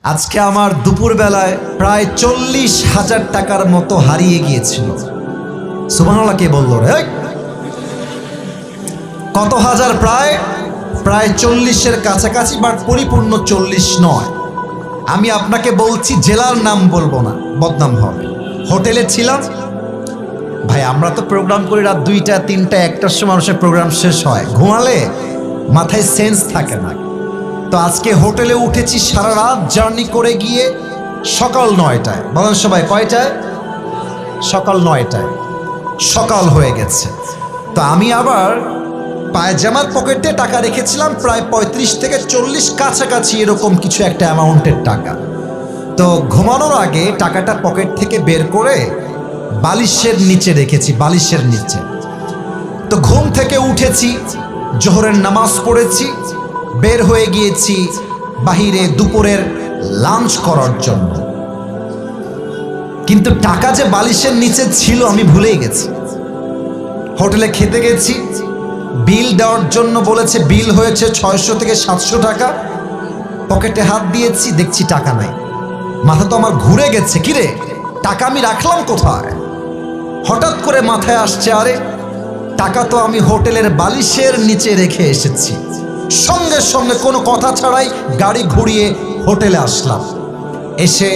আজকে আমার দুপুরবেলায় প্রায় 40,000 টাকার মতো হারিয়ে গিয়েছিল। সুবহানাল্লাহ কে বলল রে? কত হাজার? প্রায় 40-এর কাছাকাছি, বাট পরিপূর্ণ 40 নয়। আমি আপনাকে বলছি, জেলার নাম বলবো না, বদনাম হবে। হোটেলে ছিলাম ভাই, আমরা তো প্রোগ্রাম করি রাত 2টা 3টা 1টার সময় মানুষের প্রোগ্রাম শেষ হয়, ঘুমালে মাথায় সেন্স থাকে না। তো আজকে হোটেলে উঠেছি, সারা রাত জার্নি করে গিয়ে সকাল 9টায়। বলেন সবাই কয়টায়? সকাল 9টায়। সকাল হয়ে গেছে। তো আমি আবার পায়জামার পকেটে টাকা রেখেছিলাম প্রায় 35 থেকে 40 কাছাকাছি, এরকম কিছু একটা অ্যামাউন্টের টাকা। তো ঘুমানোর আগে টাকাটা পকেট থেকে বের করে বালিশের নিচে রেখেছি, বালিশের নিচে। তো ঘুম থেকে উঠেছি, জোহরের নামাজ পড়েছি, বের হয়ে গিয়েছি বাহিরে দুপুরের লাঞ্চ করার জন্য। কিন্তু টাকা যে বালিশের নিচে ছিল আমি ভুলেই গেছি। হোটেলে খেতে গেছি, বিল দেওয়ার জন্য বলেছে, বিল হয়েছে 600 থেকে 700 টাকা। পকেটে হাত দিয়েছি, দেখছি টাকা নাই। মাথা তো আমার ঘুরে গেছে, কিরে টাকা আমি রাখলাম কোথায়? হঠাৎ করে মাথায় আসছে, আরে টাকা তো আমি হোটেলের বালিশের নিচে রেখে এসেছি। সঙ্গে সঙ্গে কোনো কথা ছাড়াই গাড়ি ঘুরিয়ে হোটেলে আসলাম। এসে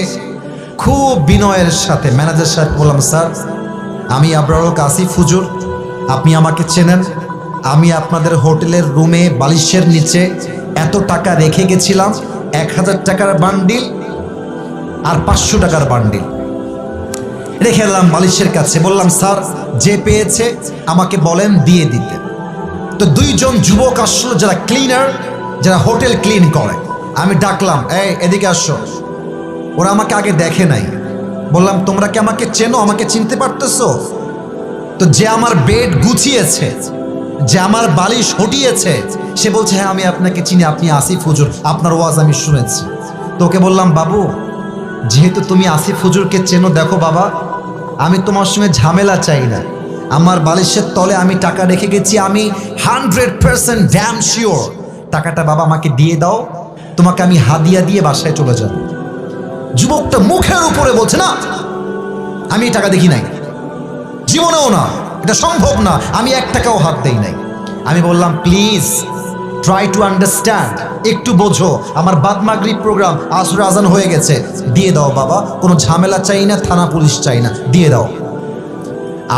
খুব বিনয়ের সাথে ম্যানেজার সাহেব বললাম, স্যার আমি আবরারুল কাসিফ হুজুর, আপনি আমাকে চেনেন। আমি আপনাদের হোটেলের রুমে বালিশের নিচে এত টাকা রেখে গেছিলাম, 1000 টাকার বান্ডিল আর 500 টাকার বান্ডিল রেখে এলাম বালিশের কাছে। বললাম, স্যার যে পেয়েছে আমাকে বলেন দিয়ে দিতে। তো 2জন যুবক আসলো, যারা ক্লিনার, যারা হোটেল ক্লিন করে। আমি ডাকলাম, এই এদিকে আসো। ওরা আমাকে আগে দেখে নাই। বললাম, তোমরা কি আমাকে চেনো? আমাকে চিনতে পারতেছো? তো যে আমার বেড গুছিয়েছে, যে আমার বালিশ হটিয়েছে, সে বলছে, হ্যাঁ আমি আপনাকে চিনি, আপনি আসিফ হুজুর, আপনার ওয়াজ আমি শুনেছি। তো ওকে বললাম, বাবু যেহেতু তুমি আসিফ হুজুরকে চেনো, দেখো বাবা আমি তোমার সঙ্গে ঝামেলা চাই না। আমার বালিশের তলে আমি টাকা রেখে গেছি, আমি 100% ড্যাম শিওর টাকাটা বাবা আমাকে দিয়ে দাও, তোমাকে আমি হাদিয়া দিয়ে বাসায় চলে যাব। যুবকটা মুখের উপরে বলছে, না আমি এই টাকা দেখি নাই, জীবনেও না, এটা সম্ভব না, আমি 1 টাকাও হাত দেই নাই। আমি বললাম, প্লিজ ট্রাই টু আন্ডারস্ট্যান্ড, একটু বোঝো, আমার বাদ মাগরিব প্রোগ্রাম, আসর আজান হয়ে গেছে, দিয়ে দাও বাবা, কোনো ঝামেলা চাই না, থানা পুলিশ চাই না, দিয়ে দাও।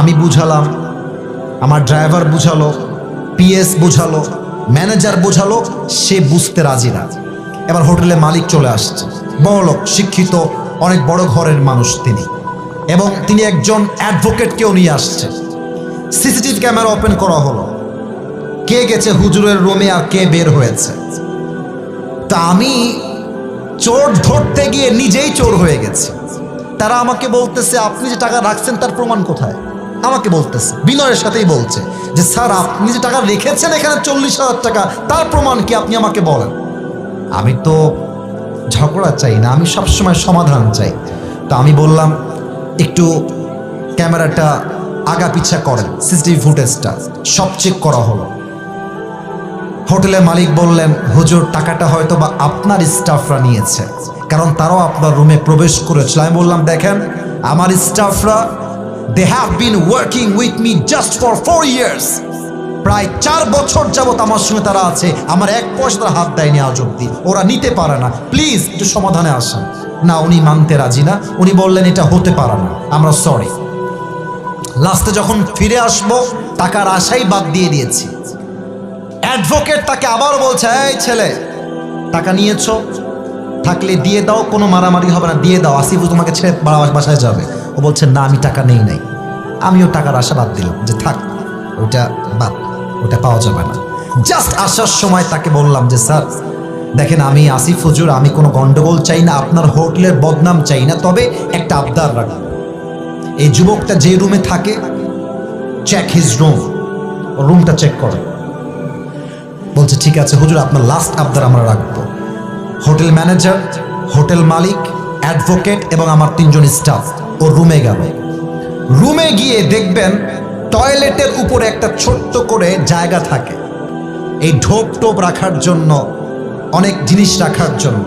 আমি বুঝালাম, আমার ড্রাইভার বুঝালো, পিএস বুঝালো, ম্যানেজার বুঝালো, সে বুঝতে রাজি না। এবার হোটেলে মালিক চলে আসছে, বড়লোক, শিক্ষিত, অনেক বড় ঘরের মানুষ তিনি, এবং তিনি একজন অ্যাডভোকেটকেও নিয়ে আসছে। সিসিটিভি ক্যামেরা ওপেন করা হলো, কে গেছে হুজুরের রুমে আর কে বের হয়েছে। তা আমি চোর ধরতে গিয়ে নিজেই চোর হয়ে গেছি। তারা আমাকে বলতেছে, আপনি যে টাকা রাখছেন তার প্রমাণ কোথায়? আমাকে বলতেছে, বিনয়ের সাথেই বলছে যে, স্যার আপনি যে টাকা রেখেছেন এখানে 40,000 টাকা, তার প্রমাণ কি আপনি আমাকে বলেন। আমি তো ঝগড়া চাই না, আমি সবসময় সমাধান চাই। তো আমি বললাম, একটু ক্যামেরাটা আগা পিছা করেন, সিসিটিভি ফুটেজটা সব চেক করা হলো। হোটেলের মালিক বললেন, হুজুর টাকাটা হয়তো বা আপনার স্টাফরা নিয়েছে, কারণ তারাও আপনার রুমে প্রবেশ করেছিল। আমি বললাম, দেখেন আমার স্টাফরা, they have been working with me just for 4 years, প্রায় 4 বছর যাবত আমার সঙ্গে তারা আছে, আমার 1 পয়সা তারা হাত দেয়নি আজ অব্দি, ওরা নিতে পারে না, প্লিজ একটু সমাধানে আসেন। না, উনি মানতে রাজি না, উনি বললেন এটা হতে পারে না, আমরা সরি। লাস্টে যখন ফিরে আসবো, টাকার আশাই বাদ দিয়ে দিয়েছি। অ্যাডভোকেট তাকে আবার বলছে, এই ছেলে টাকা নিয়েছো, থাকলে দিয়ে দাও, কোনো মারামারি হবে না, দিয়ে দাও, আসিফ তোমাকে ছেড়ে বাসায় যাবে। ও বলছে, না আমি টাকা নেই নাই। আমিও টাকার আশা বাদ দিলাম, যে থাক ওইটা বাদ, ওটা পাওয়া যাবে না। জাস্ট আসার সময় তাকে বললাম যে, স্যার দেখেন আমি আসিফ হুজুর, আমি কোনো গন্ডগোল চাই না, আপনার হোটেলের বদনাম চাই না, তবে একটা আবদার রাখবো, এই যুবকটা যে রুমে থাকে, চেক হিজ রুম, রুমটা চেক করে। বলছে, ঠিক আছে হুজুর, আপনার লাস্ট আবদার আমরা রাখবো। হোটেল ম্যানেজার, হোটেল মালিক, অ্যাডভোকেট এবং আমার 3 জন স্টাফ ও রুমে গেল। রুমে গিয়ে দেখবেন টয়লেটের উপরে একটা ছোট্ট করে জায়গা থাকে, এই ঢোপ টোপ রাখার জন্য, অনেক জিনিস রাখার জন্য।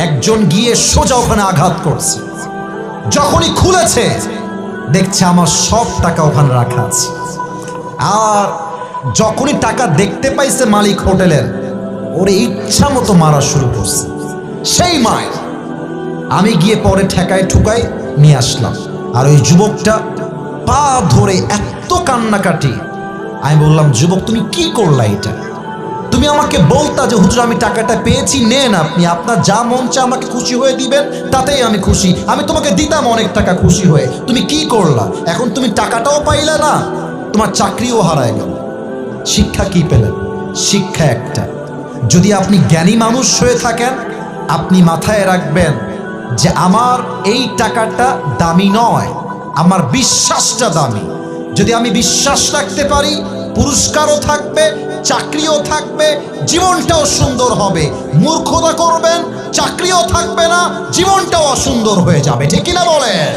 একজন গিয়ে সোজা ওখানে আঘাত করছে। যখনই খুলেছে দেখছে আমার সব টাকা ওখানে রাখা আছে। আর যখনই টাকা দেখতে পাইছে মালিক হোটেলের, ওরে ইচ্ছা মতো মারা শুরু করছে। সেই মায় আমি গিয়ে পরে ঠেকায় ঠুকাই নিয়ে আসলাম। আর ওই যুবকটা পা ধরে এত কান্নাকাটি, আমি বললাম, যুবক তুমি কি করলা এটা? তুমি আমাকে বলতা যে হুজুর আমি টাকাটা পেয়েছি, নেন আপনি, আপনার যা মন চায় আমাকে খুশি হয়ে দিবেন, তাতেই আমি খুশি, আমি তোমাকে দিতাম অনেক টাকা খুশি হয়ে। তুমি কি করলা? এখন তুমি টাকাটাও পাইলে না, তোমার চাকরিও হারায় গেল। শিক্ষা কি পেলেন? শিক্ষা একটা, যদি আপনি জ্ঞানী মানুষ হয়ে থাকেন, আপনি মাথায় রাখবেন যে আমার এই টাকাটা দামি নয়, আমার বিশ্বাসটা দামি। যদি আমি বিশ্বাস রাখতে পারি, পুরস্কারও থাকবে, চাকরিও থাকবে, জীবনটাও সুন্দর হবে। মূর্খতা করবেন, চাকরিও থাকবে না, জীবনটাও অসুন্দর হয়ে যাবে। ঠিক কিনা বলেন?